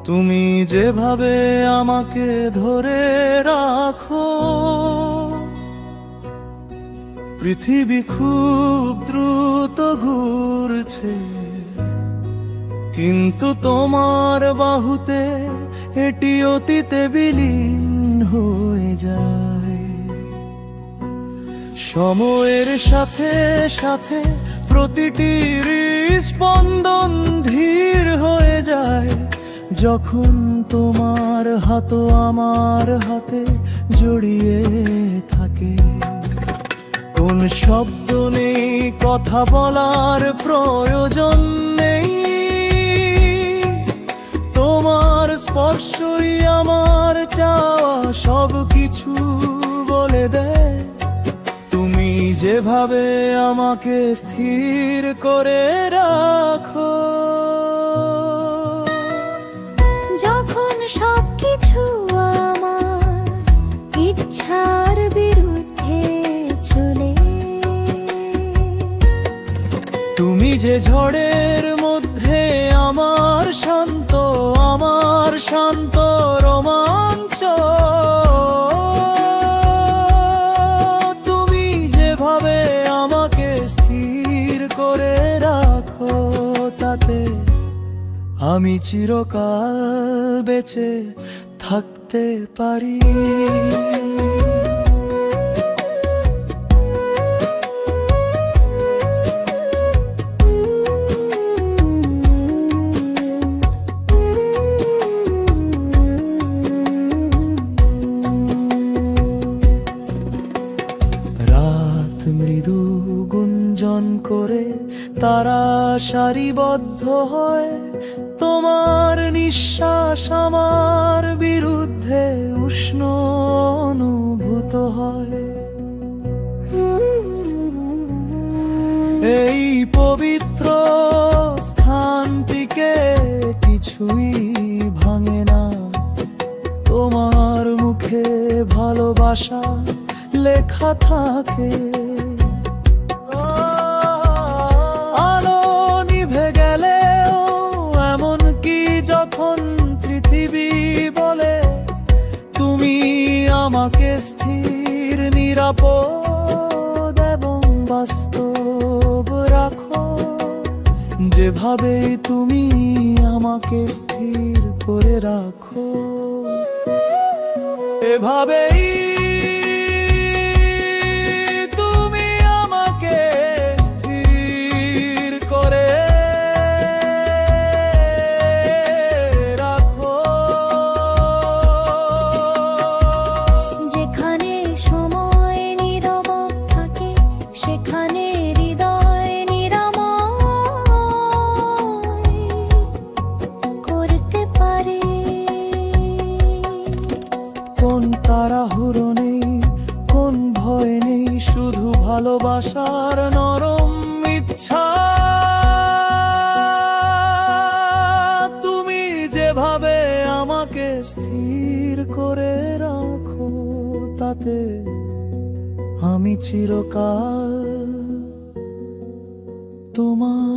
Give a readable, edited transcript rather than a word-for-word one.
তুমি যেভাবে আমাকে ধরে রাখো, পৃথিবী খুব দ্রুত ঘুরছে, কিন্তু তোমার বাহুতে এটি অতীতে বিলীন হয়ে যায়। সময়ের সাথে সাথে প্রতিটি হৃৎস্পন্দন ধীর হয়ে যায়, যখন তোমার হাত আমার হাতে জড়িয়ে থাকে। কোন শব্দ নেই, কথা বলার প্রয়োজন নেই, তোমার স্পর্শই আমার চাওয়া সব কিছু বলে দেয়। তুমি যেভাবে আমাকে স্থির করে রাখো, যখন সবকিছু আমার ইচ্ছার বিরুদ্ধে চলে, তুমি যে ঝড়ের মধ্যে আমার শান্ত রোমাঞ্চ, তুমি যেভাবে আমাকে স্থির করে রাখো, তাতে আমি চিরকাল বেঁচে থাকতে পারি। রাত মৃদু গুঞ্জন করে তারা সারিবদ্ধ হয়, তোমার নিঃশ্বাস আমার বিরুদ্ধে উষ্ণ অনুভূত হয়। এই পবিত্র স্থানটিকে কিছুই ভাঙে না, তোমার মুখে ভালোবাসা লেখা থাকে। আলো নিভে গেলেও, এমনকি যখন পৃথিবী বলে, তুমি আমাকে স্থির, নিরাপদ এবং বাস্তব রাখো। যেভাবে তুমি আমাকে স্থির করে রাখো, এভাবেই তুমি আমাকে স্থির করে রাখো। যেখানে সময় নীরব থাকে, সেখানে হৃদয় নিরাময় করতে পারে। কোন তাড়াহুড়ো নেই, কোন ভয় নেই, শুধু ভালোবাসার নরম ইচ্ছা। তুমি যেভাবে আমাকে স্থির করে রাখো, তাতে আমি চিরকাল তোমার